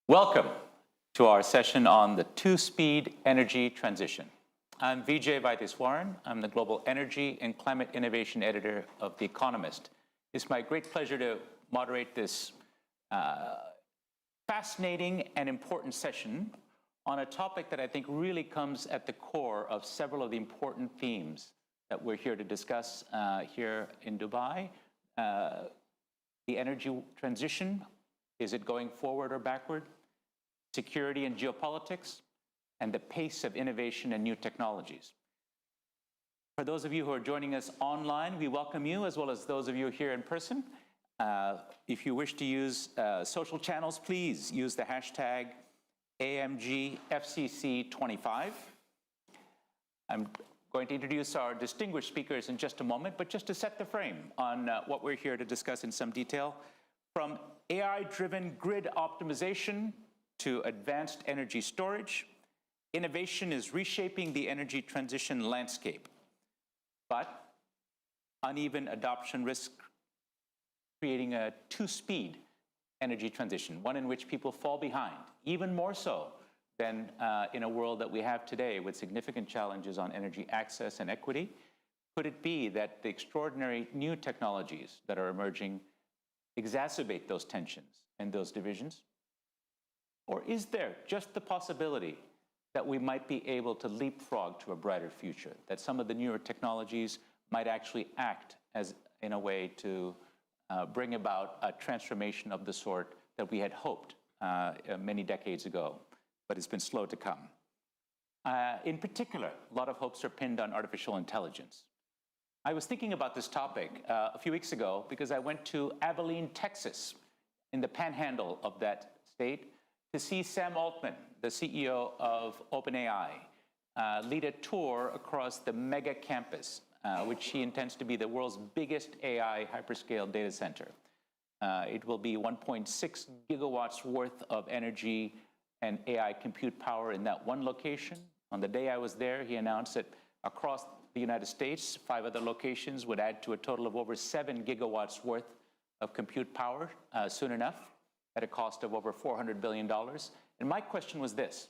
Welcome to our session on the two-speed energy transition. I'm Vijay Vaidiswaran. I'm the Global Energy and Climate Innovation Editor of The Economist. It's my great pleasure to moderate this fascinating and important session on a topic that I think really comes at the core of several of the important themes that we're here to discuss here in Dubai. The energy transition, is it going forward or backward? Security and geopolitics, and the pace of innovation and new technologies. For those of you who are joining us online, we welcome you, as well as those of you here in person. If you wish to use social channels, please use the hashtag AMGFCC25. I'm going to introduce our distinguished speakers in just a moment, but just to set the frame on what we're here to discuss in some detail, from AI-driven grid optimization to advanced energy storage, innovation is reshaping the energy transition landscape. But uneven adoption risks creating a two-speed energy transition, one in which people fall behind, even more so than in a world that we have today with significant challenges on energy access and equity. Could it be that the extraordinary new technologies that are emerging exacerbate those tensions and those divisions? Or is there just the possibility that we might be able to leapfrog to a brighter future, that some of the newer technologies might actually act as in a way to bring about a transformation of the sort that we had hoped many decades ago, but it's been slow to come. In particular, a lot of hopes are pinned on artificial intelligence. I was thinking about this topic a few weeks ago because I went to Abilene, Texas, in the panhandle of that state, to see Sam Altman, the CEO of OpenAI, lead a tour across the mega campus, which he intends to be the world's biggest AI hyperscale data center. It will be 1.6 gigawatts worth of energy and AI compute power in that one location. On the day I was there, he announced that across the United States, 5 other locations would add to a total of over 7 gigawatts worth of compute power soon enough, at a cost of over $400 billion. And my question was this: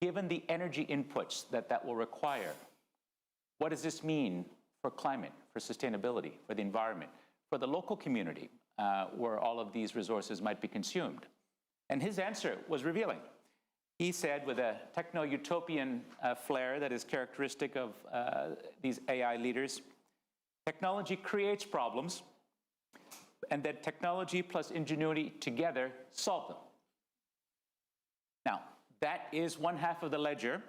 given the energy inputs that will require, what does this mean for climate, for sustainability, for the environment, for the local community where all of these resources might be consumed? And his answer was revealing. He said, with a techno-utopian flair that is characteristic of these AI leaders, technology creates problems, and that technology plus ingenuity together solve them. Now, that is one half of the ledger.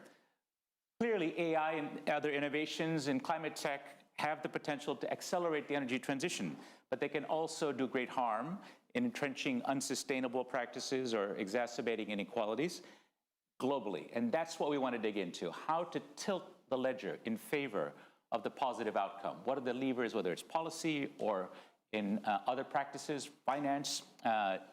Clearly, AI and other innovations in climate tech have the potential to accelerate the energy transition, but they can also do great harm in entrenching unsustainable practices or exacerbating inequalities globally. And that's what we want to dig into: how to tilt the ledger in favor of the positive outcome. What are the levers, whether it's policy or in other practices, finance,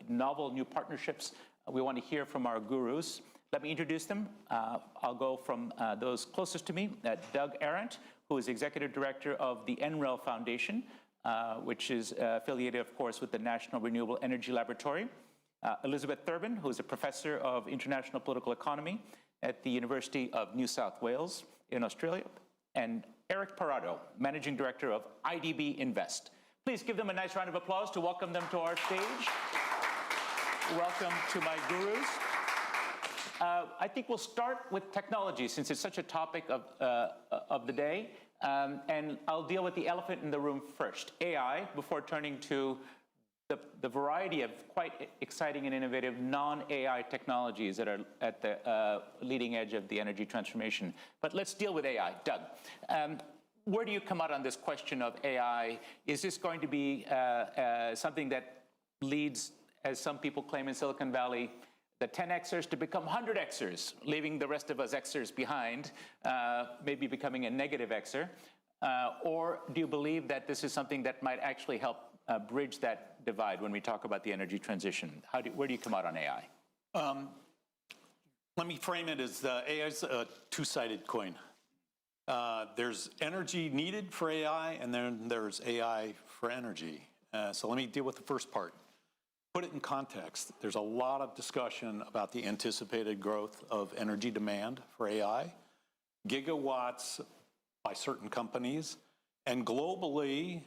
novel new partnerships? We want to hear from our gurus. Let me introduce them. I'll go from those closest to me. Doug Arendt, who is Executive Director of the NREL Foundation, which is affiliated, of course, with the National Renewable Energy Laboratory. Elizabeth Thurbin, who is a Professor of International Political Economy at the University of New South Wales in Australia. And Eric Parado, Managing Director of IDB Invest. Please give them a nice round of applause to welcome them to our stage. Welcome to my gurus. I think we'll start with technology, since it's such a topic of the day. And I'll deal with the elephant in the room first, AI, before turning to the variety of quite exciting and innovative non-AI technologies that are at the leading edge of the energy transformation. But let's deal with AI. Doug, where do you come out on this question of AI? Is this going to be something that leads, as some people claim in Silicon Valley, the 10Xers to become 100Xers, leaving the rest of us Xers behind, maybe becoming a negative Xer? Or do you believe that this is something that might actually help bridge that divide when we talk about the energy transition? Where do you come out on AI? Let me frame it as AI is a two-sided coin. There's energy needed for AI, and then there's AI for energy. So let me deal with the first part. put it in context, there's a lot of discussion about the anticipated growth of energy demand for AI, gigawatts by certain companies, and globally,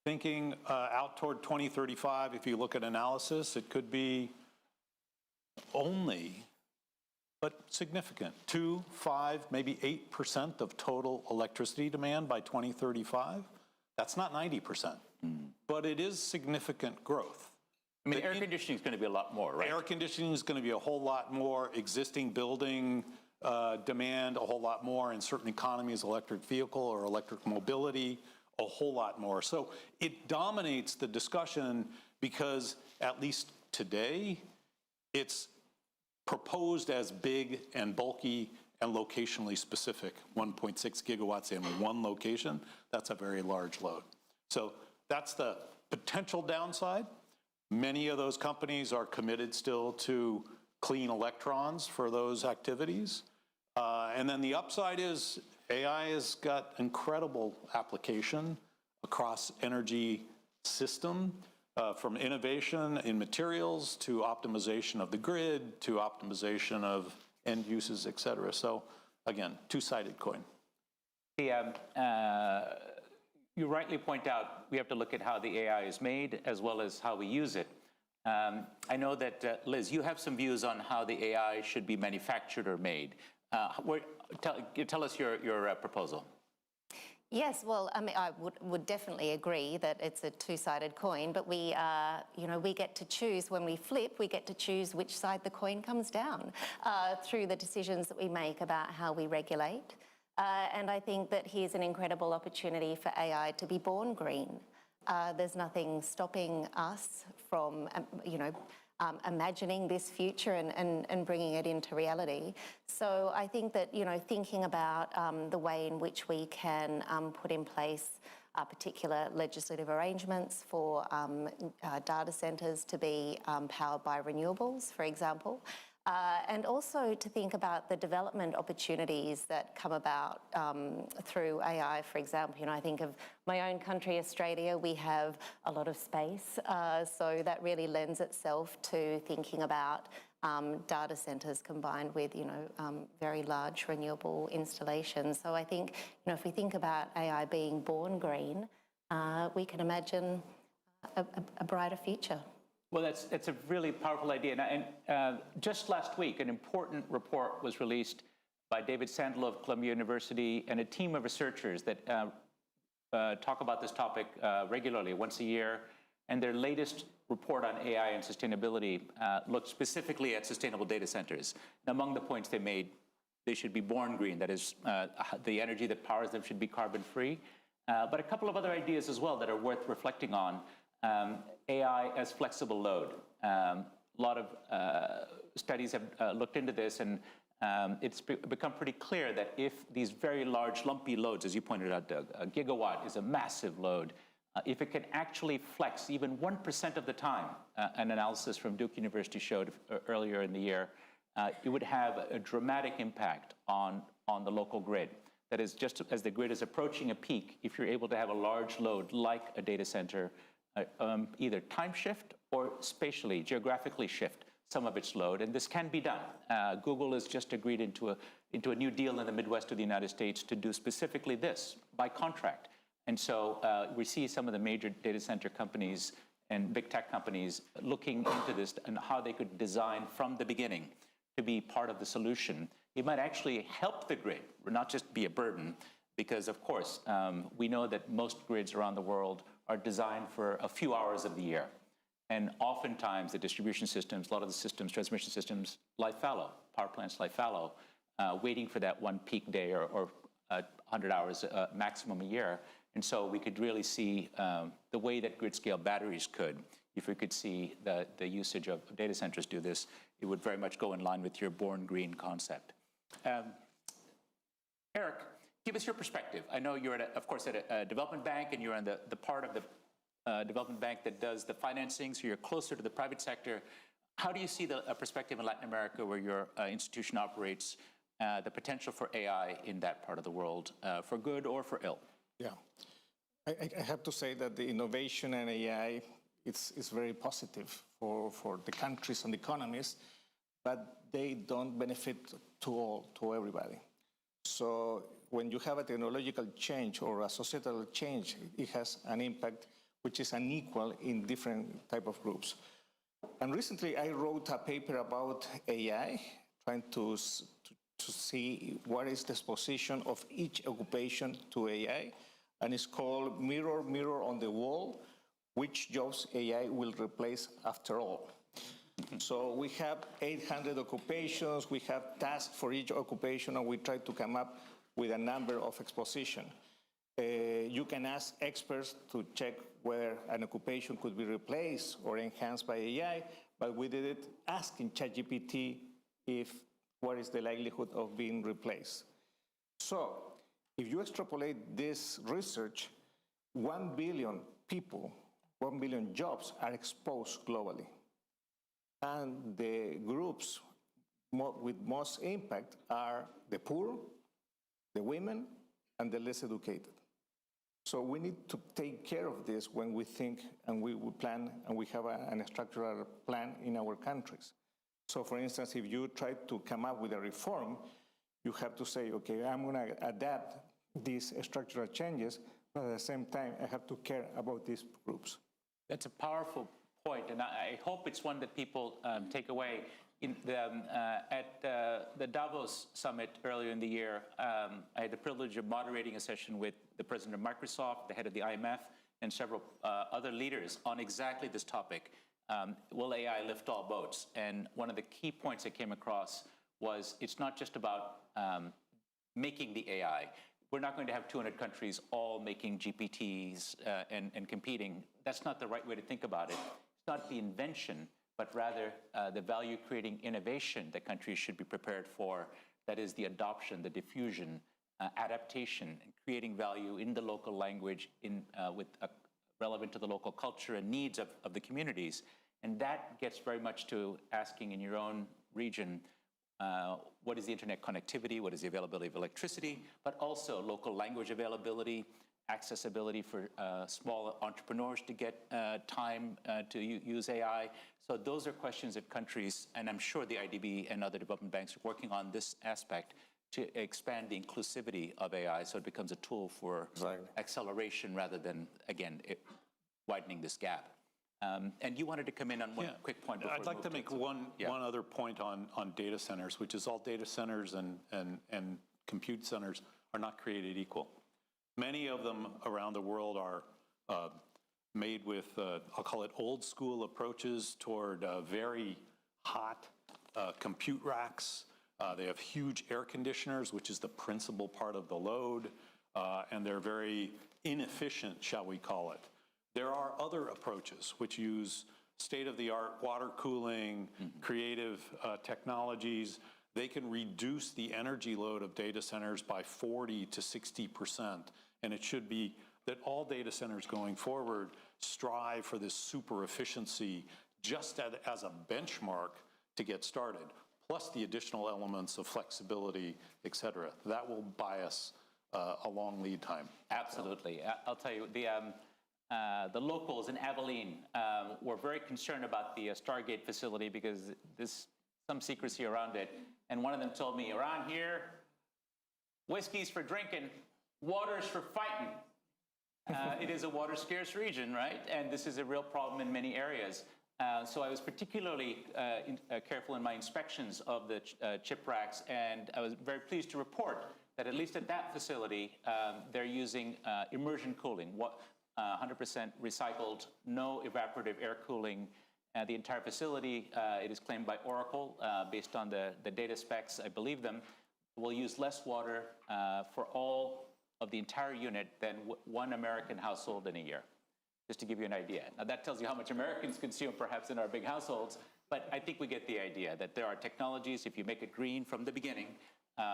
thinking out toward 2035, if you look at analysis, it could be only, but significant, 2, 5, maybe 8% of total electricity demand by 2035. That's not 90%, but it is significant growth. I mean, air conditioning is going to be a lot more, right? Air conditioning is going to be a whole lot more, existing building demand a whole lot more, and certain economies, electric vehicle or electric mobility, a whole lot more. So it dominates the discussion because, at least today, it's proposed as big and bulky and locationally specific. 1.6 gigawatts in one location, that's a very large load. So that's the potential downside. Many of those companies are committed still to clean electrons for those activities. And then the upside is AI has got incredible application across energy system, from innovation in materials to optimization of the grid to optimization of end uses, et cetera. So again, two-sided coin. You rightly point out we have to look at how the AI is made as well as how we use it. I know that, Liz, you have some views on how the AI should be manufactured or made. Tell us your proposal. Yes, well, I mean, I would definitely agree that it's a two-sided coin, but we get to choose when we flip, we get to choose which side the coin comes down through the decisions that we make about how we regulate. And I think that here's an incredible opportunity for AI to be born green. There's nothing stopping us from, imagining this future and bringing it into reality. So I think that, thinking about the way in which we can put in place particular legislative arrangements for data centres to be powered by renewables, for example, and also to think about the development opportunities that come about through AI, for example. I think of my own country, Australia. We have a lot of space, so that really lends itself to thinking about data centres combined with, very large renewable installations. So I think, if we think about AI being born green, we can imagine a brighter future. Well, that's a really powerful idea. And just last week, an important report was released by David Sandel of Columbia University and a team of researchers that talk about this topic regularly, once a year. And their latest report on AI and sustainability looked specifically at sustainable data centers. And among the points they made, they should be born green. That is, the energy that powers them should be carbon-free. But a couple of other ideas as well that are worth reflecting on. AI as flexible load. A lot of studies have looked into this, and it's become pretty clear that if these very large, lumpy loads, as you pointed out, Doug, a gigawatt is a massive load. If it can actually flex even 1% of the time, an analysis from Duke University showed earlier in the year, it would have a dramatic impact on the local grid. That is, just as the grid is approaching a peak, if you're able to have a large load like a data center, either time shift or spatially, geographically shift some of its load, and this can be done. Google has just agreed into a new deal in the Midwest of the United States to do specifically this by contract. And so we see some of the major data center companies and big tech companies looking into this and how they could design from the beginning to be part of the solution. It might actually help the grid, not just be a burden, because of course, we know that most grids around the world are designed for a few hours of the year. And oftentimes the distribution systems, a lot of the systems, transmission systems, lie fallow, power plants lie fallow, waiting for that one peak day or 100 hours maximum a year. And so we could really see the way that grid scale batteries could. If we could see the usage of data centers do this, it would very much go in line with your born green concept. Eric, give us your perspective. I know you're, of course, at a development bank, and you're on the part of the development bank that does the financing, so you're closer to the private sector. How do you see the perspective in Latin America, where your institution operates, the potential for AI in that part of the world, for good or for ill? Yeah, I have to say that the innovation in AI it's very positive for the countries and the economies, but they don't benefit to everybody. So when you have a technological change or a societal change, it has an impact which is unequal in different type of groups. And recently I wrote a paper about AI, trying to see what is the position of each occupation to AI, and it's called Mirror, Mirror on the Wall, which jobs AI will replace after all. So we have 800 occupations, we have tasks for each occupation, and we try to come up with a number of exposition. You can ask experts to check where an occupation could be replaced or enhanced by AI, but we did it asking ChatGPT what is the likelihood of being replaced. So if you extrapolate this research, 1 billion people, 1 billion jobs are exposed globally. And the groups with most impact are the poor, the women, and the less educated. So we need to take care of this when we think and we plan and we have a structural plan in our countries. So for instance, if you try to come up with a reform, you have to say, okay, I'm going to adapt these structural changes, but at the same time, I have to care about these groups. That's a powerful point, and I hope it's one that people take away. At the Davos summit earlier in the year, I had the privilege of moderating a session with the president of Microsoft, the head of the IMF, and several other leaders on exactly this topic. Will AI lift all boats? And one of the key points that came across was it's not just about making the AI. We're not going to have 200 countries all making GPTs and competing. That's not the right way to think about it. It's not the invention, but rather the value-creating innovation that countries should be prepared for. That is the adoption, the diffusion, adaptation, and creating value in the local language relevant to the local culture and needs of the communities. And that gets very much to asking in your own region, what is the internet connectivity, what is the availability of electricity, but also local language availability, accessibility for small entrepreneurs to get time to use AI. So those are questions that countries, and I'm sure the IDB and other development banks are working on this aspect to expand the inclusivity of AI so it becomes a tool for acceleration rather than, again, widening this gap. And you wanted to come in on one quick point before I'd like to make one other point on data centers, which is all data centers and compute centers are not created equal. Many of them around the world are made with, I'll call it old school approaches toward very hot compute racks. They have huge air conditioners, which is the principal part of the load, and they're very inefficient, shall we call it. There are other approaches which use state-of-the-art water cooling, creative technologies. They can reduce the energy load of data centers by 40 to 60%. And it should be that all data centers going forward strive for this super efficiency just as a benchmark to get started, plus the additional elements of flexibility, et cetera. That will buy us a long lead time. Absolutely. I'll tell you, the locals in Abilene were very concerned about the Stargate facility because there's some secrecy around it. And one of them told me, around here, whiskey's for drinking, water's for fighting. It is a water-scarce region, right? And this is a real problem in many areas. So I was particularly careful in my inspections of the chip racks, and I was very pleased to report that at least at that facility, they're using immersion cooling, 100% recycled, no evaporative air cooling. The entire facility, it is claimed by Oracle, based on the data specs, I believe them, will use less water for all of the entire unit than one American household in a year, just to give you an idea. Now that tells you how much Americans consume perhaps in our big households, but I think we get the idea that there are technologies, if you make it green from the beginning,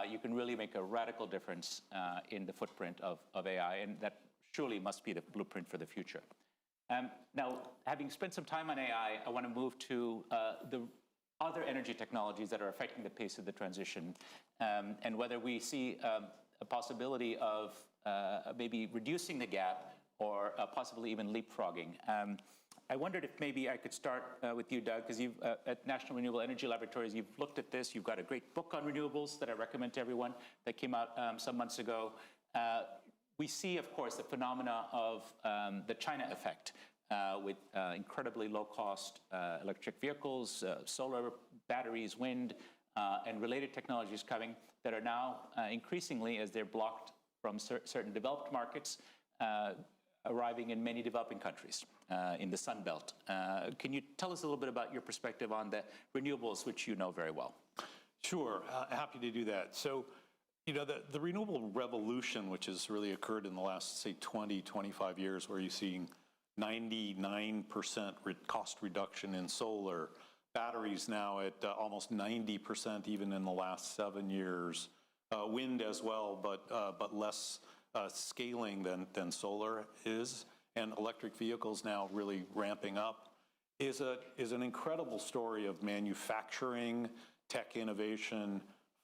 you can really make a radical difference in the footprint of AI, and that surely must be the blueprint for the future. Now, having spent some time on AI, I want to move to the other energy technologies that are affecting the pace of the transition, and whether we see a possibility of maybe reducing the gap or possibly even leapfrogging. I wondered if maybe I could start with you, Doug, because you've at National Renewable Energy Laboratories, you've looked at this. You've got a great book on renewables that I recommend to everyone that came out some months ago. We see, of course, the phenomena of the China effect with incredibly low-cost electric vehicles, solar batteries, wind, and related technologies coming that are now increasingly, as they're blocked from certain developed markets, arriving in many developing countries in the Sun Belt. Can you tell us a little bit about your perspective on the renewables, which you know very well? Sure, happy to do that. So, you know, the renewable revolution, which has really occurred in the last, say, 20, 25 years, where you're seeing 99% cost reduction in solar, batteries now at almost 90% even in the last 7 years, wind as well, but less scaling than solar is, and electric vehicles now really ramping up, is an incredible story of manufacturing, tech innovation,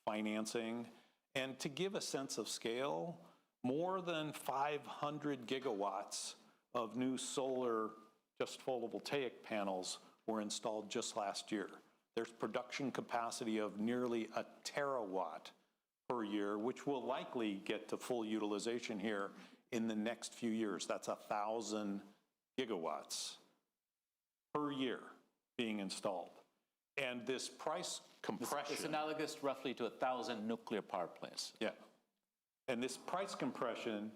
financing. And to give a sense of scale, more than 500 gigawatts of new solar, just photovoltaic panels were installed just last year. There's production capacity of nearly a terawatt per year, which will likely get to full utilization here in the next few years. That's 1,000 gigawatts per year being installed. And this price compression... It's analogous roughly to 1,000 nuclear power plants. Yeah. And this price compression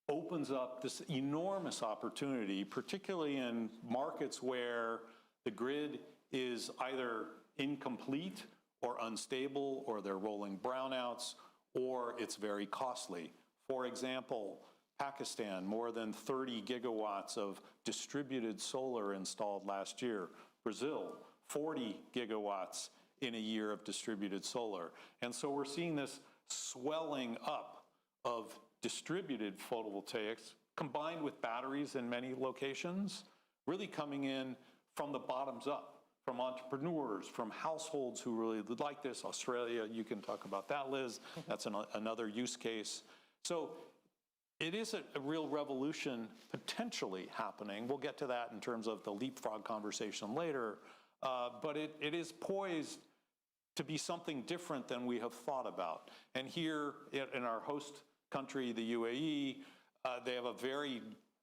opens up this enormous opportunity, particularly in markets where the grid is either incomplete or unstable, or they're rolling brownouts, or it's very costly. For example, Pakistan, more than 30 gigawatts of distributed solar installed last year. Brazil, 40 gigawatts in a year of distributed solar. And so we're seeing this swelling up of distributed photovoltaics combined with batteries in many locations, really coming in from the bottoms up, from entrepreneurs, from households who really would like this. Australia, you can talk about that, Liz. That's another use case. So it is a real revolution potentially happening. We'll get to that in terms of the leapfrog conversation later. But it is poised to be something different than we have thought about. And here in our host country, the UAE, they have a very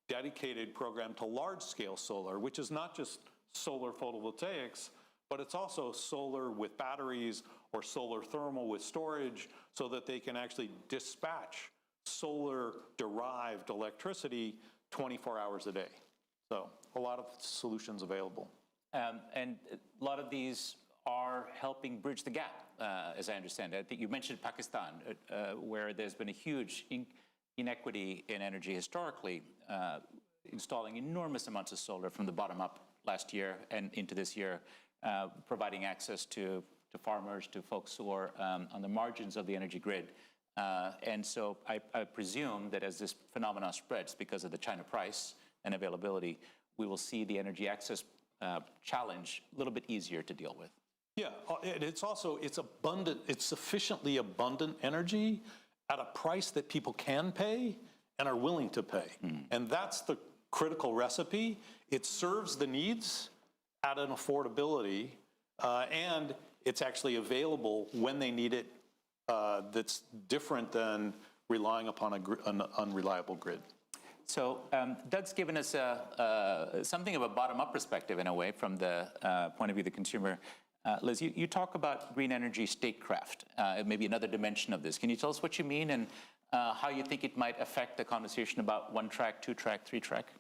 dedicated program to large-scale solar, which is not just solar photovoltaics, but it's also solar with batteries or solar thermal with storage, so that they can actually dispatch solar-derived electricity 24 hours a day. So a lot of solutions available. And a lot of these are helping bridge the gap, as I understand it. I think you mentioned Pakistan, where there's been a huge inequity in energy historically, installing enormous amounts of solar from the bottom up last year and into this year, providing access to farmers, to folks who are on the margins of the energy grid. And so I presume that as this phenomenon spreads because of the China price and availability, we will see the energy access challenge a little bit easier to deal with. Yeah, it's also, it's abundant, it's sufficiently abundant energy at a price that people can pay and are willing to pay. And that's the critical recipe. It serves the needs at an affordability, and it's actually available when they need it. That's different than relying upon an unreliable grid. So Doug's given us something of a bottom-up perspective in a way from the point of view of the consumer. Liz, you talk about green energy statecraft, maybe another dimension of this. Can you tell us what you mean and how you think it might affect the conversation about one track, two track, three track?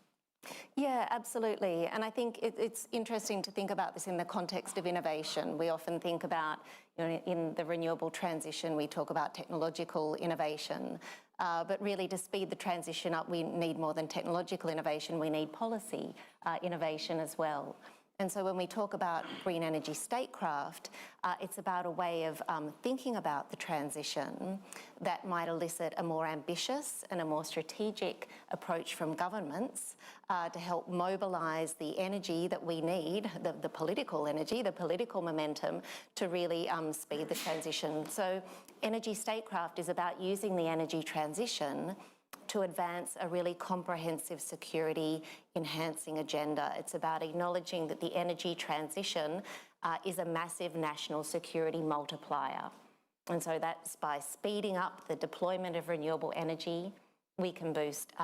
Yeah, absolutely. And I think it's interesting to think about this in the context of innovation. We often think about, in the renewable transition, we talk about technological innovation. But really, to speed the transition up, we need more than technological innovation. We need policy innovation as well. And so when we talk about green energy statecraft, it's about a way of thinking about the transition that might elicit a more ambitious and a more strategic approach from governments to help mobilise the energy that we need, the political energy, the political momentum, to really speed the transition. So energy statecraft is about using the energy transition to to advance a really comprehensive security enhancing agenda. It's about acknowledging that the energy transition is a massive national security multiplier. And so that's by speeding up the deployment of renewable energy. We can boost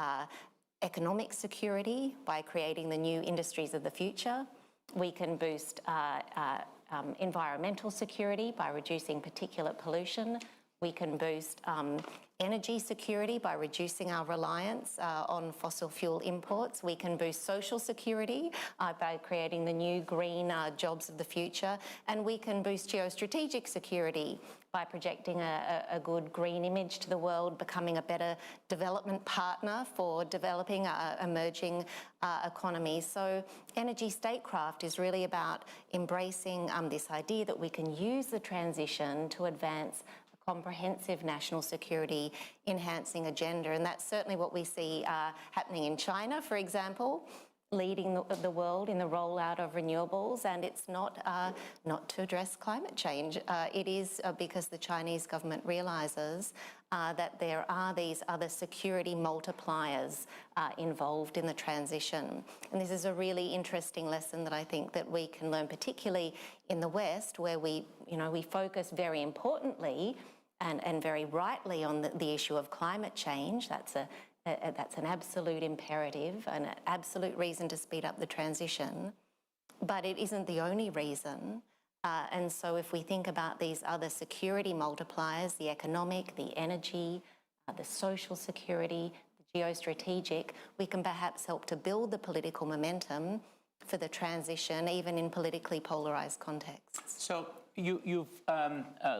economic security by creating the new industries of the future. We can boost environmental security by reducing particulate pollution. We can boost energy security by reducing our reliance on fossil fuel imports. We can boost social security by creating the new green jobs of the future. And we can boost geostrategic security by projecting a good green image to the world, becoming a better development partner for developing emerging economies. So energy statecraft is really about embracing this idea that we can use the transition to advance comprehensive national security enhancing agenda. And that's certainly what we see happening in China, for example, leading the world in the rollout of renewables. And it's not to address climate change. It is because the Chinese government realises that there are these other security multipliers involved in the transition. And this is a really interesting lesson that I think that we can learn, particularly in the West, where we focus very importantly and very rightly on the issue of climate change. That's an absolute imperative, an absolute reason to speed up the transition. But it isn't the only reason. And so if we think about these other security multipliers, the economic, the energy, the social security, the geostrategic, we can perhaps help to build the political momentum for the transition, even in politically polarized contexts. So you've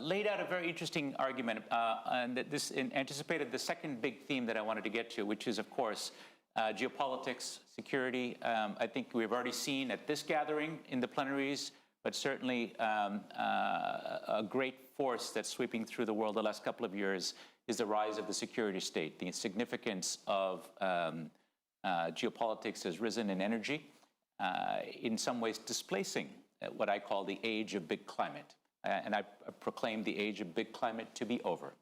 laid out a very interesting argument, and that this anticipated the second big theme that I wanted to get to, which is, of course, geopolitics, security. I think we've already seen at this gathering in the plenaries, but certainly a great force that's sweeping through the world the last couple of years is the rise of the security state. The significance of geopolitics has risen in energy, in some ways displacing what I call the age of big climate. And I proclaim the age of big climate to be over.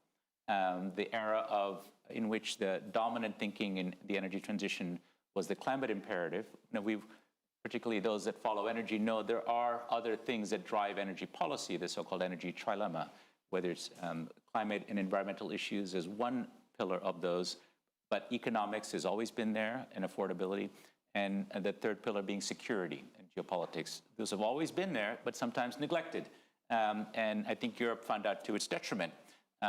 The era in which the dominant thinking in the energy transition was the climate imperative. Particularly those that follow energy, know there are other things that drive energy policy, the so-called energy trilemma, whether it's climate and environmental issues as one pillar of those, but economics has always been there, and affordability, and the third pillar being security and geopolitics. Those have always been there, but sometimes neglected. And I think Europe found out to its detriment,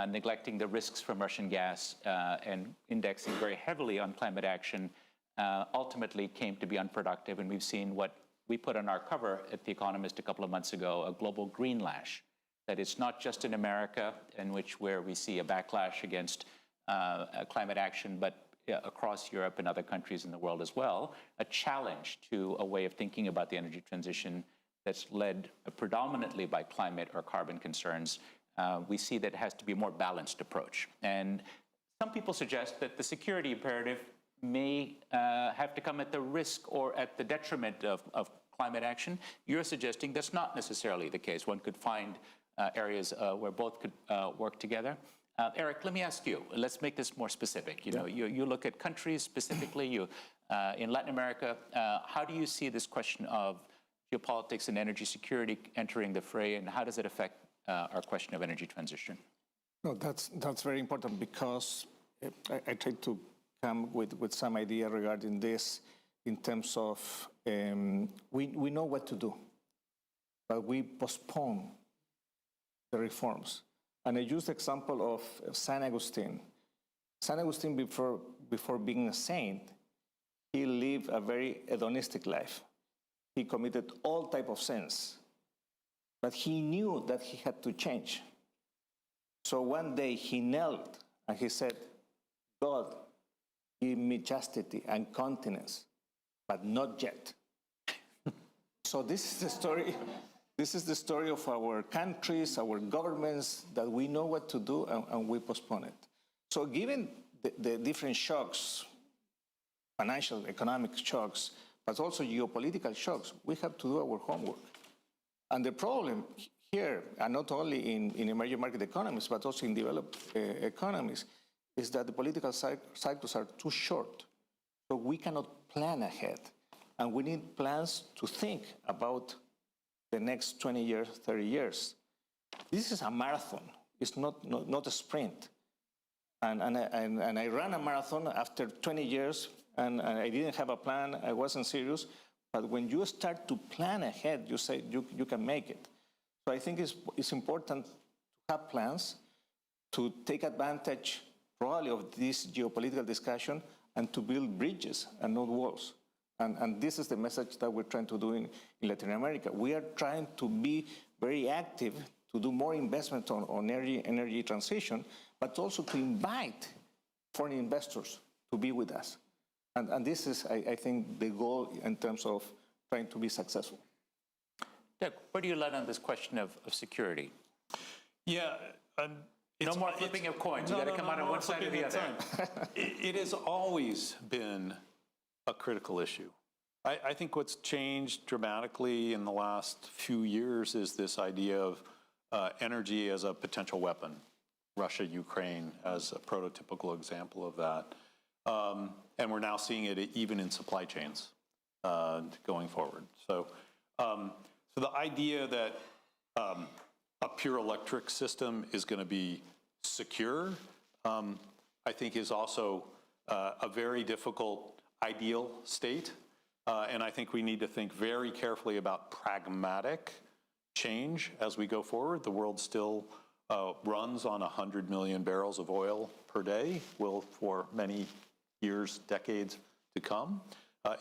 neglecting the risks from Russian gas and indexing very heavily on climate action ultimately came to be unproductive. And we've seen what we put on our cover at The Economist a couple of months ago, a global greenlash, that it's not just in America where we see a backlash against climate action, but across Europe and other countries in the world as well, a challenge to a way of thinking about the energy transition that's led predominantly by climate or carbon concerns. We see that it has to be a more balanced approach. And some people suggest that the security imperative may have to come at the risk or at the detriment of climate action. You're suggesting that's not necessarily the case. One could find areas where both could work together. Eric, let me ask you, let's make this more specific. You look at countries specifically, in Latin America, how do you see this question of geopolitics and energy security entering the fray, and how does it affect our question of energy transition? No, that's very important, because I tried to come with some idea regarding this in terms of we know what to do, but we postpone the reforms. And I use the example of St. Augustine. St. Augustine, before being a saint, he lived a very hedonistic life. He committed all type of sins, but he knew that he had to change. So one day he knelt and he said, God, give me chastity and continence, but not yet. So this is the story. This is the story of our countries, our governments, that we know what to do and we postpone it. So given the different shocks, financial, economic shocks, but also geopolitical shocks, we have to do our homework. And the problem here, and not only in emerging market economies, but also in developed economies, is that the political cycles are too short. So we cannot plan ahead. And we need plans to think about the next 20 years, 30 years. This is a marathon. It's not a sprint. And I ran a marathon after 20 years, and I didn't have a plan. I wasn't serious. But when you start to plan ahead, you say you can make it. So I think it's important to have plans, to take advantage probably of this geopolitical discussion, and to build bridges and not walls. And this is the message that we're trying to do in Latin America. We are trying to be very active, to do more investment on energy transition, but also to invite foreign investors to be with us. And this is, I think, the goal in terms of trying to be successful. Doug, where do you land on this question of security? Yeah. No more flipping of coins. You got to come out on one side or the other. It has always been a critical issue. I think what's changed dramatically in the last few years is this idea of energy as a potential weapon. Russia, Ukraine as a prototypical example of that. And we're now seeing it even in supply chains going forward. So the idea that a pure electric system is going to be secure, I think is also a very difficult ideal state. And I think we need to think very carefully about pragmatic change as we go forward. The world still runs on 100 million barrels of oil per day, will for many years, decades to come.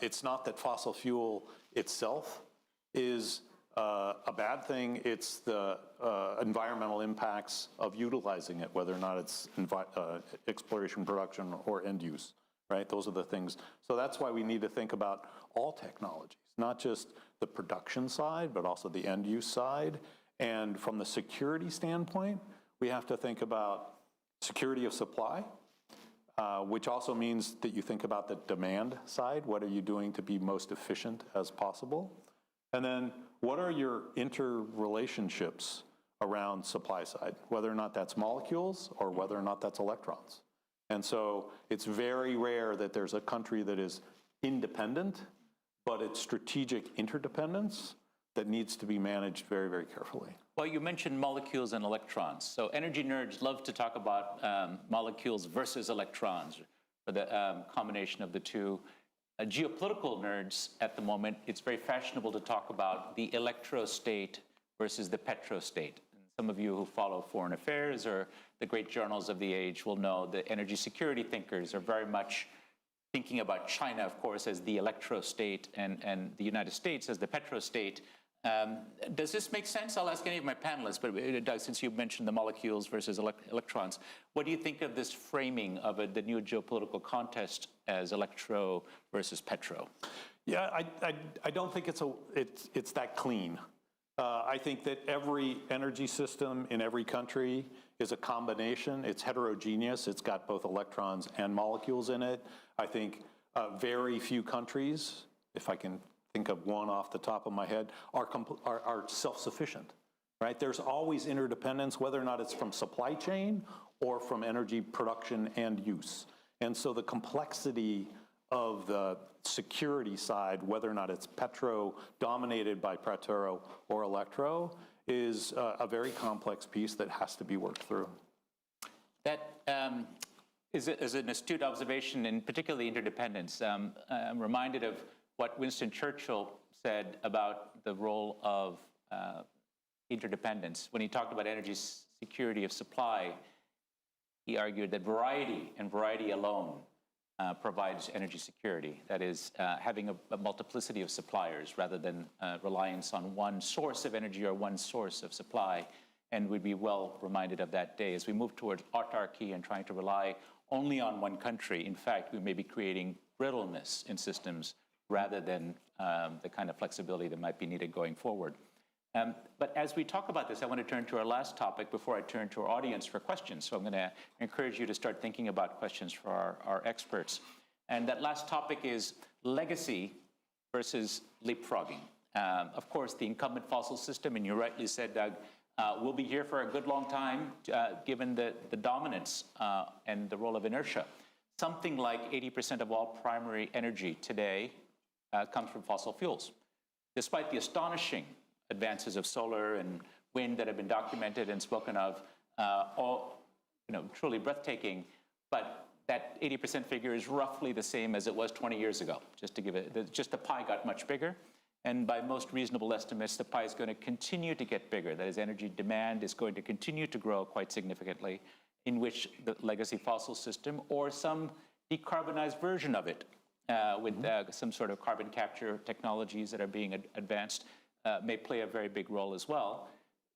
It's not that fossil fuel itself is a bad thing. It's the environmental impacts of utilizing it, whether or not it's exploration, production, or end use, right? Those are the things. So that's why we need to think about all technologies, not just the production side, but also the end use side. And from the security standpoint, we have to think about security of supply, which also means that you think about the demand side. What are you doing to be most efficient as possible? And then what are your interrelationships around supply side, whether or not that's molecules or whether or not that's electrons? And so it's very rare that there's a country that is independent, but it's strategic interdependence that needs to be managed very, very carefully. Well, you mentioned molecules and electrons. So energy nerds love to talk about molecules versus electrons, or the combination of the two. Geopolitical nerds at the moment, it's very fashionable to talk about the electrostate versus the petrostate. And some of you who follow foreign affairs or the great journals of the age will know that energy security thinkers are very much thinking about China, of course, as the electrostate and the United States as the petrostate. Does this make sense? I'll ask any of my panelists, but Doug, since you mentioned the molecules versus electrons, what do you think of this framing of the new geopolitical contest as electro versus petro? Yeah, I don't think it's that clean. I think that every energy system in every country is a combination. It's heterogeneous. It's got both electrons and molecules in it. I think very few countries, if I can think of one off the top of my head, are self-sufficient, right? There's always interdependence, whether or not it's from supply chain or from energy production and use. And so the complexity of the security side, whether or not it's petro, dominated by petro or electro, is a very complex piece that has to be worked through. That is an astute observation, and particularly interdependence. I'm reminded of what Winston Churchill said about the role of interdependence. When he talked about energy security of supply, he argued that variety and variety alone provides energy security. That is, having a multiplicity of suppliers rather than reliance on one source of energy or one source of supply. And we'd be well reminded of that day as we move towards autarky and trying to rely only on one country. In fact, we may be creating brittleness in systems rather than the kind of flexibility that might be needed going forward. But as we talk about this, I want to turn to our last topic before I turn to our audience for questions. So I'm going to encourage you to start thinking about questions for our experts. And that last topic is legacy versus leapfrogging. Of course, the incumbent fossil system, and you rightly said, Doug, will be here for a good long time, given the dominance and the role of inertia. Something like 80% of all primary energy today comes from fossil fuels. Despite the astonishing advances of solar and wind that have been documented and spoken of, all truly breathtaking, but that 80% figure is roughly the same as it was 20 years ago. Just to give it, just the pie got much bigger, and by most reasonable estimates, the pie is going to continue to get bigger. That is, energy demand is going to continue to grow quite significantly, in which the legacy fossil system or some decarbonized version of it, with some sort of carbon capture technologies that are being advanced, may play a very big role as well.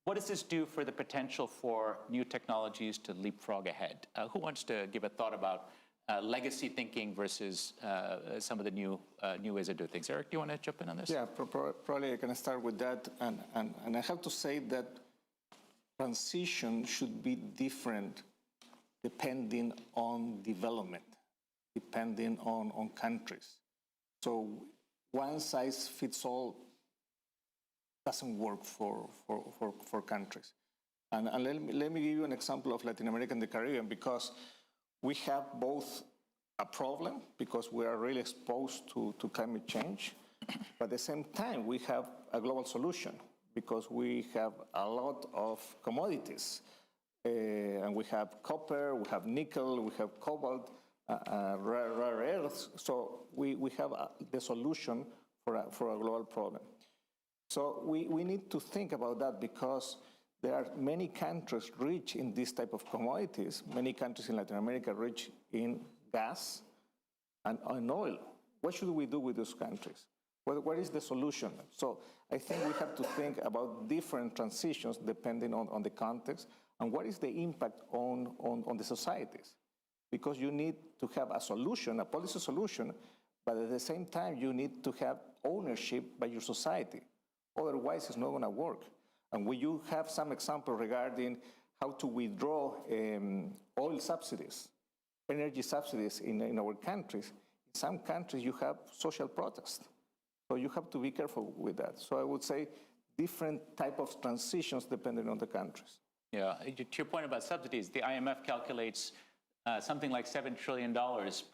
What does this do for the potential for new technologies to leapfrog ahead? Who wants to give a thought about legacy thinking versus some of the new ways of doing things? Eric, do you want to jump in on this? Yeah, probably I can start with that. And I have to say that transition should be different depending on development, depending on countries. So one size fits all doesn't work for countries. And let me give you an example of Latin America and the Caribbean, because we have both a problem, because we are really exposed to climate change, but at the same time, we have a global solution, because we have a lot of commodities. And we have copper, we have nickel, we have cobalt, rare earths. So we have the solution for a global problem. So we need to think about that, because there are many countries rich in this type of commodities. Many countries in Latin America rich in gas and oil. What should we do with those countries? What is the solution? So I think we have to think about different transitions depending on the context, and what is the impact on the societies. Because you need to have a solution, a policy solution, but at the same time, you need to have ownership by your society. Otherwise, it's not going to work. And when you have some example regarding how to withdraw oil subsidies, energy subsidies in our countries, in some countries you have social protest. So you have to be careful with that. So I would say different type of transitions depending on the countries. Yeah, to your point about subsidies, the IMF calculates something like $7 trillion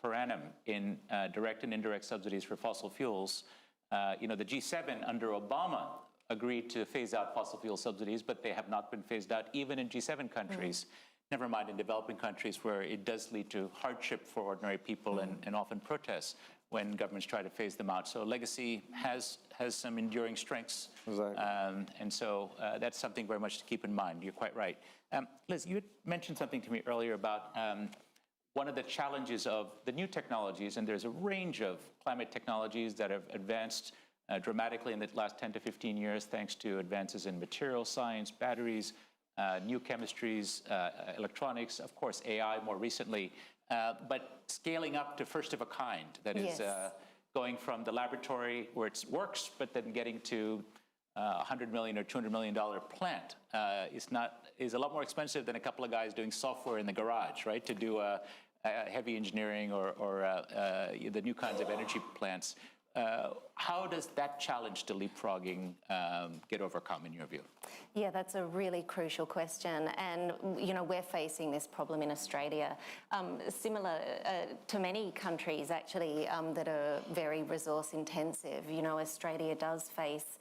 per annum in direct and indirect subsidies for fossil fuels. The G7 under Obama agreed to phase out fossil fuel subsidies, but they have not been phased out even in G7 countries, never mind in developing countries where it does lead to hardship for ordinary people and often protests when governments try to phase them out. So legacy has some enduring strengths. Exactly. And so that's something very much to keep in mind. You're quite right. Liz, you had mentioned something to me earlier about one of the challenges of the new technologies, and there's a range of climate technologies that have advanced dramatically in the last 10 to 15 years, thanks to advances in material science, batteries, new chemistries, electronics, of course, AI more recently, but scaling up to first of a kind, that is going from the laboratory where it works, but then getting to $100 million or $200 million plant is a lot more expensive than a couple of guys doing software in the garage, right? To do heavy engineering or the new kinds of energy plants. How does that challenge to leapfrogging get overcome in your view? Yeah, that's a really crucial question. And, we're facing this problem in Australia, similar to many countries, actually, that are very resource intensive. Australia does face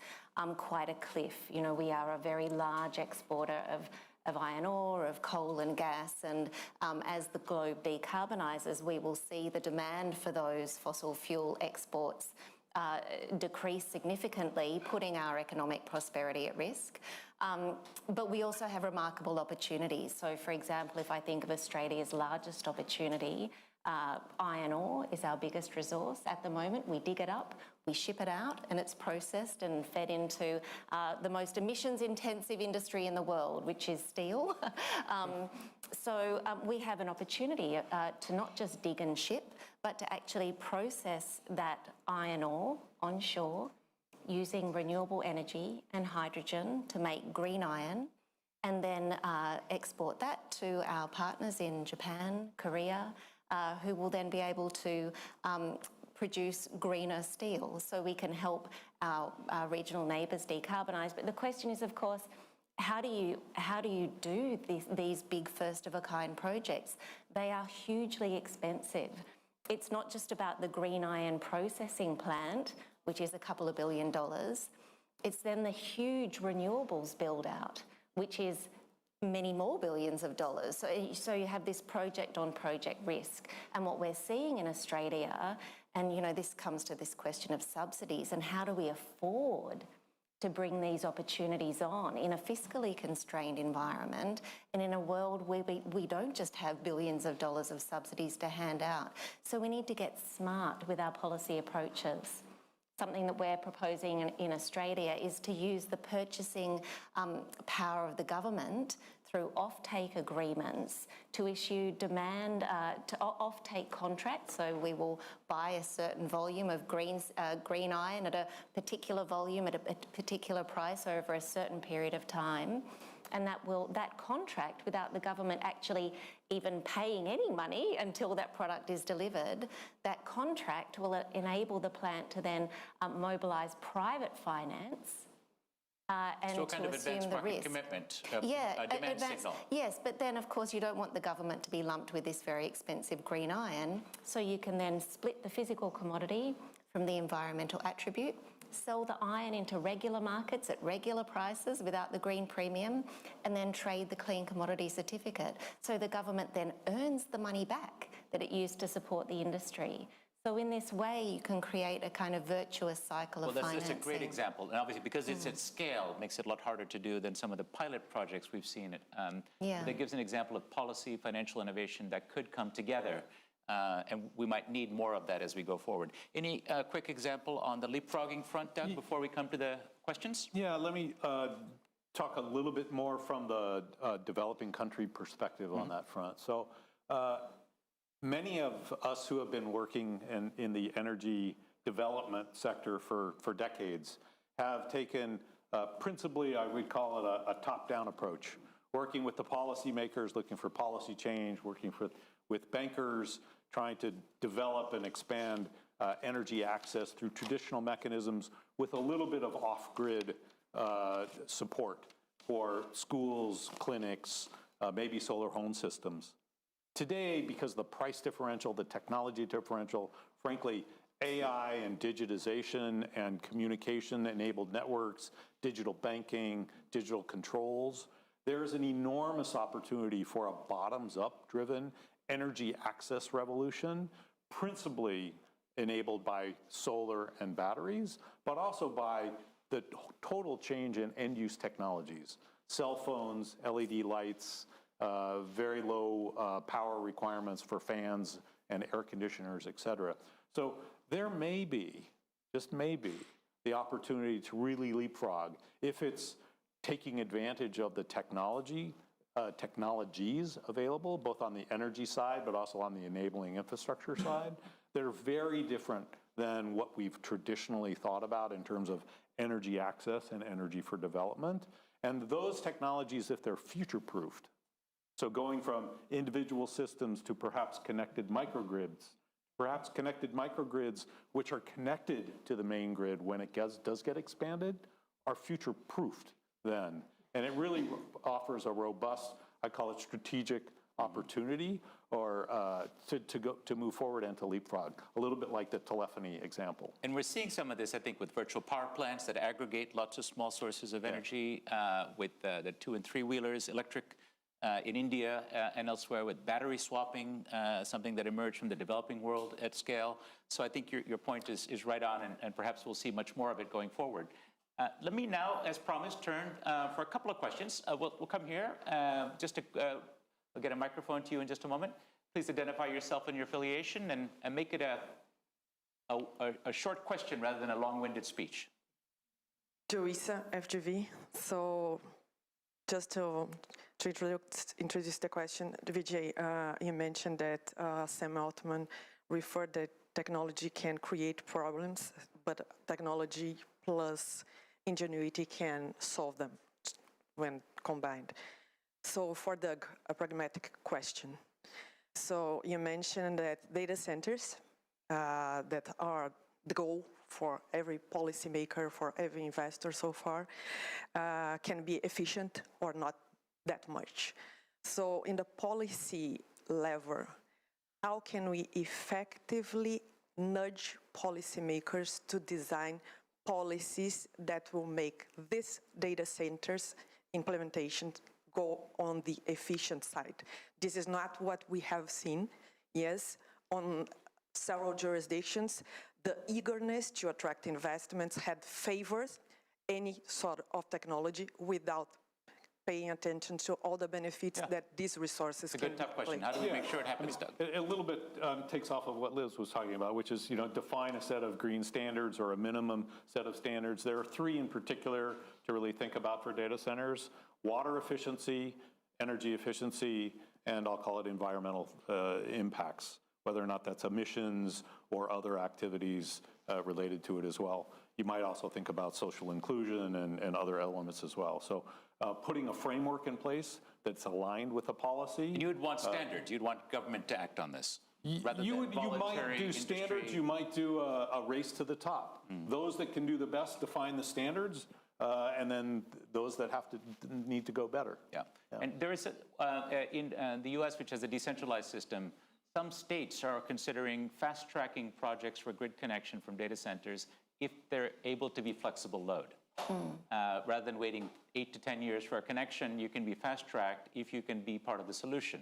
quite a cliff. We are a very large exporter of iron ore, of coal and gas, and as the globe decarbonises, we will see the demand for those fossil fuel exports decrease significantly, putting our economic prosperity at risk. But we also have remarkable opportunities. So, for example, if I think of Australia's largest opportunity, iron ore is our biggest resource at the moment. We dig it up, we ship it out, and it's processed and fed into the most emissions-intensive industry in the world, which is steel. So we have an opportunity to not just dig and ship, but to actually process that iron ore onshore using renewable energy and hydrogen to make green iron, and then export that to our partners in Japan, Korea, who will then be able to produce greener steel, so we can help our regional neighbours decarbonise. But the question is, of course, how do you do these big first-of-a-kind projects? They are hugely expensive. It's not just about the green iron processing plant, which is a couple of $2 billion. It's then the huge renewables build-out, which is many more billions of dollars. So you have this project-on-project risk. And what we're seeing in Australia, and this comes to this question of subsidies and how do we afford to bring these opportunities on in a fiscally constrained environment and in a world where we don't just have billions of dollars of subsidies to hand out. So we need to get smart with our policy approaches. Something that we're proposing in Australia is to use the purchasing power of the government through offtake agreements to issue demand, to offtake contracts. So we will buy a certain volume of green iron at a particular volume at a particular price over a certain period of time. And that contract, without the government actually even paying any money until that product is delivered, that contract will enable the plant to then mobilise private finance and so kind to of assume advanced the market risk. commitment, demand signal. Yes, but then of course you don't want the government to be lumped with this very expensive green iron, so you can then split the physical commodity from the environmental attribute, sell the iron into regular markets at regular prices without the green premium, and then trade the clean commodity certificate. So the government then earns the money back that it used to support the industry. So in this way, you can create a kind of virtuous cycle of financing. Well, that's a great example. And obviously, because it's at scale, it makes it a lot harder to do than some of the pilot projects we've seen. That gives an example of policy, financial innovation that could come together. And we might need more of that as we go forward. Any quick example on the leapfrogging front, Doug, before we come to the questions? Yeah, let me talk a little bit more from the developing country perspective on that front. So many of us who have been working in the energy development sector for decades have taken principally, I would call it a top-down approach, working with the policymakers, looking for policy change, working with bankers, trying to develop and expand energy access through traditional mechanisms with a little bit of off-grid support for schools, clinics, maybe solar home systems. Today, because the price differential, the technology differential, frankly, AI and digitization and communication-enabled networks, digital banking, digital controls, there's an enormous opportunity for a bottoms-up driven energy access revolution, principally enabled by solar and batteries, but also by the total change in end-use technologies. Cell phones, LED lights, very low power requirements for fans and air conditioners, et cetera. So there may be, just maybe, the opportunity to really leapfrog if it's taking advantage of the technologies available, both on the energy side, but also on the enabling infrastructure side. They're very different than what we've traditionally thought about in terms of energy access and energy for development. And those technologies, if they're future-proofed, so going from individual systems to perhaps connected microgrids which are connected to the main grid when it does get expanded, are future-proofed then. And it really offers a robust, I call it strategic opportunity, or to move forward and to leapfrog, a little bit like the telephony example. And we're seeing some of this, I think, with virtual power plants that aggregate lots of small sources of energy, with the 2- and 3-wheelers, electric in India and elsewhere, with battery swapping, something that emerged from the developing world at scale. So I think your point is right on, and perhaps we'll see much more of it going forward. Let me now, as promised, turn for a couple of questions. We'll come here. We'll get a microphone to you in just a moment. Please identify yourself and your affiliation, and make it a short question rather than a long-winded speech. Joisa, FGV. So just to introduce the question, Vijay, you mentioned that Sam Altman referred that technology can create problems, but technology plus ingenuity can solve them when combined. So for Doug, a pragmatic question. So you mentioned that data centers that are the goal for every policymaker, for every investor so far, can be efficient or not that much. So in the policy level, how can we effectively nudge policymakers to design policies that will make these data centers implementation go on the efficient side? This is not what we have seen. Yes, on several jurisdictions, the eagerness to attract investments had favored any sort of technology without paying attention to all the benefits that these resources can bring. It's a good tough question. How do we make sure it happens, Doug? A little bit takes off of what Liz was talking about, which is, define a set of green standards or a minimum set of standards. There are three in particular to really think about for data centers: water efficiency, energy efficiency, and I'll call it environmental impacts, whether or not that's emissions or other activities related to it as well. You might also think about social inclusion and other elements as well. So putting a framework in place that's aligned with a policy. And you would want standards. You'd want government to act on this. Rather You than voluntary might do industry. standards, you might do a race to the top. Those that can do the best define the standards, and then those that need to go better. Yeah. And there is, in the US, which has a decentralized system, some states are considering fast-tracking projects for grid connection from data centers if they're able to be flexible load. Rather than waiting 8 to 10 years for a connection, you can be fast-tracked if you can be part of the solution.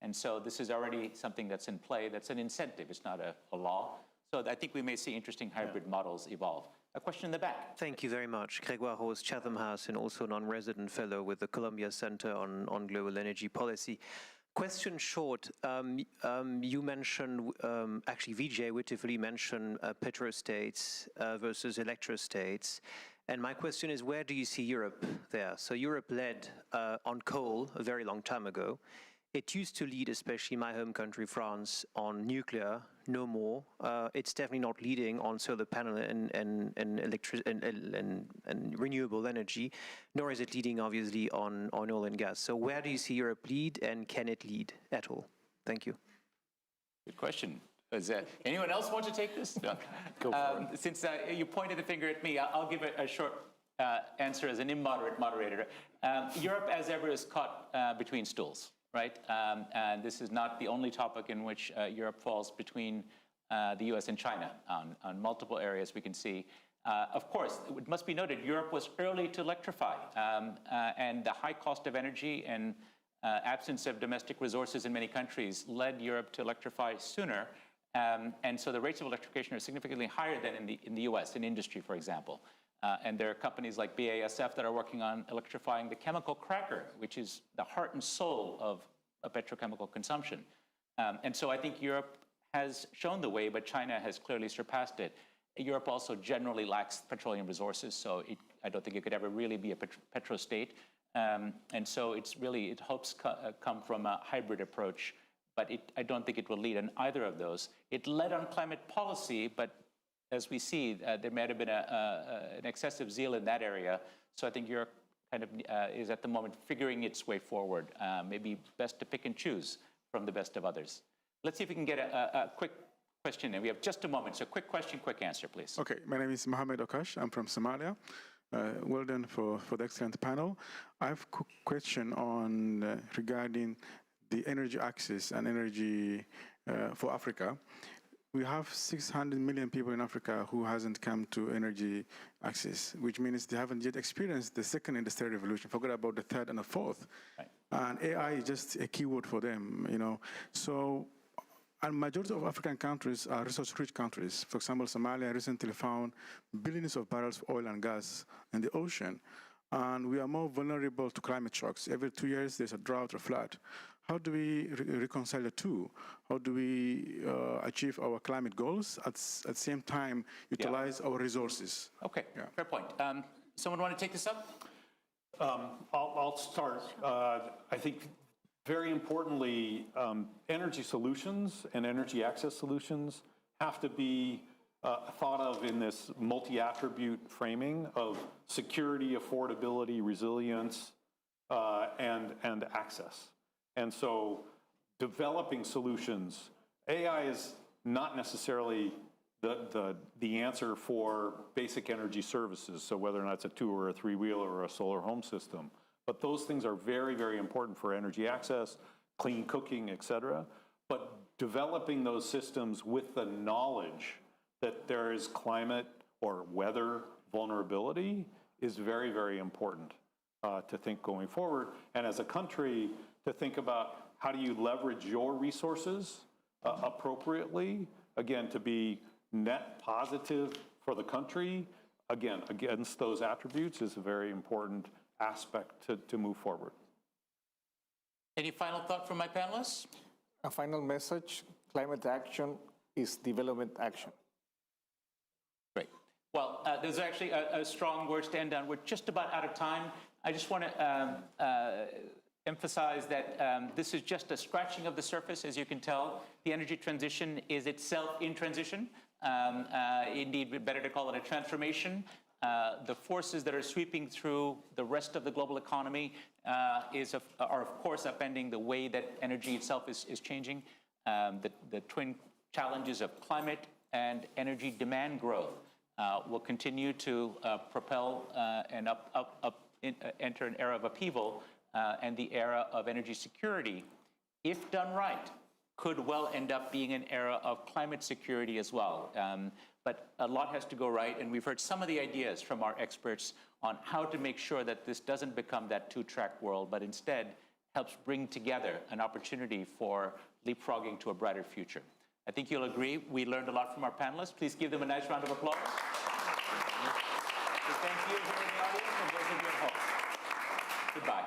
And so this is already something that's in play. That's an incentive. It's not a law. So I think we may see interesting hybrid models evolve. A question in the back. Thank you very much. Grégoire Rose, Chatham House, and also non-resident fellow with the Columbia Center on Global Energy Policy. Question short, you mentioned, actually Vijay Whittifully mentioned petrostates versus electrostates. And my question is, where do you see Europe there? So Europe led on coal a very long time ago. It used to lead, especially my home country, France, on nuclear, no more. It's definitely not leading on solar panel and renewable energy, nor is it leading, obviously, on oil and gas. So where do you see Europe lead, and can it lead at all? Thank you. Good question. Does anyone else want to take this? No. Go for it. Since you pointed the finger at me, I'll give a short answer as an immoderate moderator. Europe, as ever, is caught between stools. Right? And this is not the only topic in which Europe falls between the US and China on multiple areas we can see. Of course, it must be noted, Europe was early to electrify, and the high cost of energy and absence of domestic resources in many countries led Europe to electrify sooner. And so the rates of electrification are significantly higher than in the US, in industry, for example. And there are companies like BASF that are working on electrifying the chemical cracker, which is the heart and soul of petrochemical consumption. And so I think Europe has shown the way, but China has clearly surpassed it. Europe also generally lacks petroleum resources, so I don't think it could ever really be a petrostate. And so it hopes come from a hybrid approach, but I don't think it will lead on either of those. It led on climate policy, but as we see, there might have been an excessive zeal in that area. So I think Europe kind of is at the moment figuring its way forward. Maybe best to pick and choose from the best of others. Let's see if we can get a quick question. And we have just a moment. So quick question, quick answer, please. Okay, my name is Mohammed Okash. I'm from Somalia. Well done for the excellent panel. I have a question on regarding the energy access and energy for Africa. We have 600 million people in Africa who hasn't come to energy access, which means they haven't yet experienced the second industrial revolution. Forget about the third and the fourth. Right. And AI is just a keyword for them, So, and majority of African countries are resource-rich countries. For example, Somalia recently found billions of barrels of oil and gas in the ocean. And we are more vulnerable to climate shocks. Every 2 years, there's a drought or flood. How do we reconcile the two? How do we achieve our climate goals at the same time utilize our resources? Okay, fair point. Someone want to take this up? I'll start. I think very importantly, energy solutions and energy access solutions have to be thought of in this multi-attribute framing of security, affordability, resilience, and access. And so developing solutions, AI is not necessarily the answer for basic energy services, so whether or not it's a 2 or a 3-wheeler or a solar home system. But those things are very, very important for energy access, clean cooking, et cetera. But developing those systems with the knowledge that there is climate or weather vulnerability is very, very important to think going forward. And as a country, to think about how do you leverage your resources appropriately, again, to be net positive for the country, again, against those attributes is a very important aspect to move forward. Any final thought from my panelists? A final message, climate action is development action. Great. Well, there's actually a strong words to end on. We're just about out of time. I just want to emphasize that this is just a scratching of the surface. As you can tell, the energy transition is itself in transition. Indeed, better to call it a transformation. The forces that are sweeping through the rest of the global economy are, of course, upending the way that energy itself is changing. The twin challenges of climate and energy demand growth will continue to propel and enter an era of upheaval, and the era of energy security, if done right, could well end up being an era of climate security as well. But a lot has to go right, and we've heard some of the ideas from our experts on how to make sure that this doesn't become that two-track world, but instead helps bring together an opportunity for leapfrogging to a brighter future. I think you'll agree we learned a lot from our panelists. Please give them a nice round of applause. So thank you here in the audience and those of you at home. Goodbye.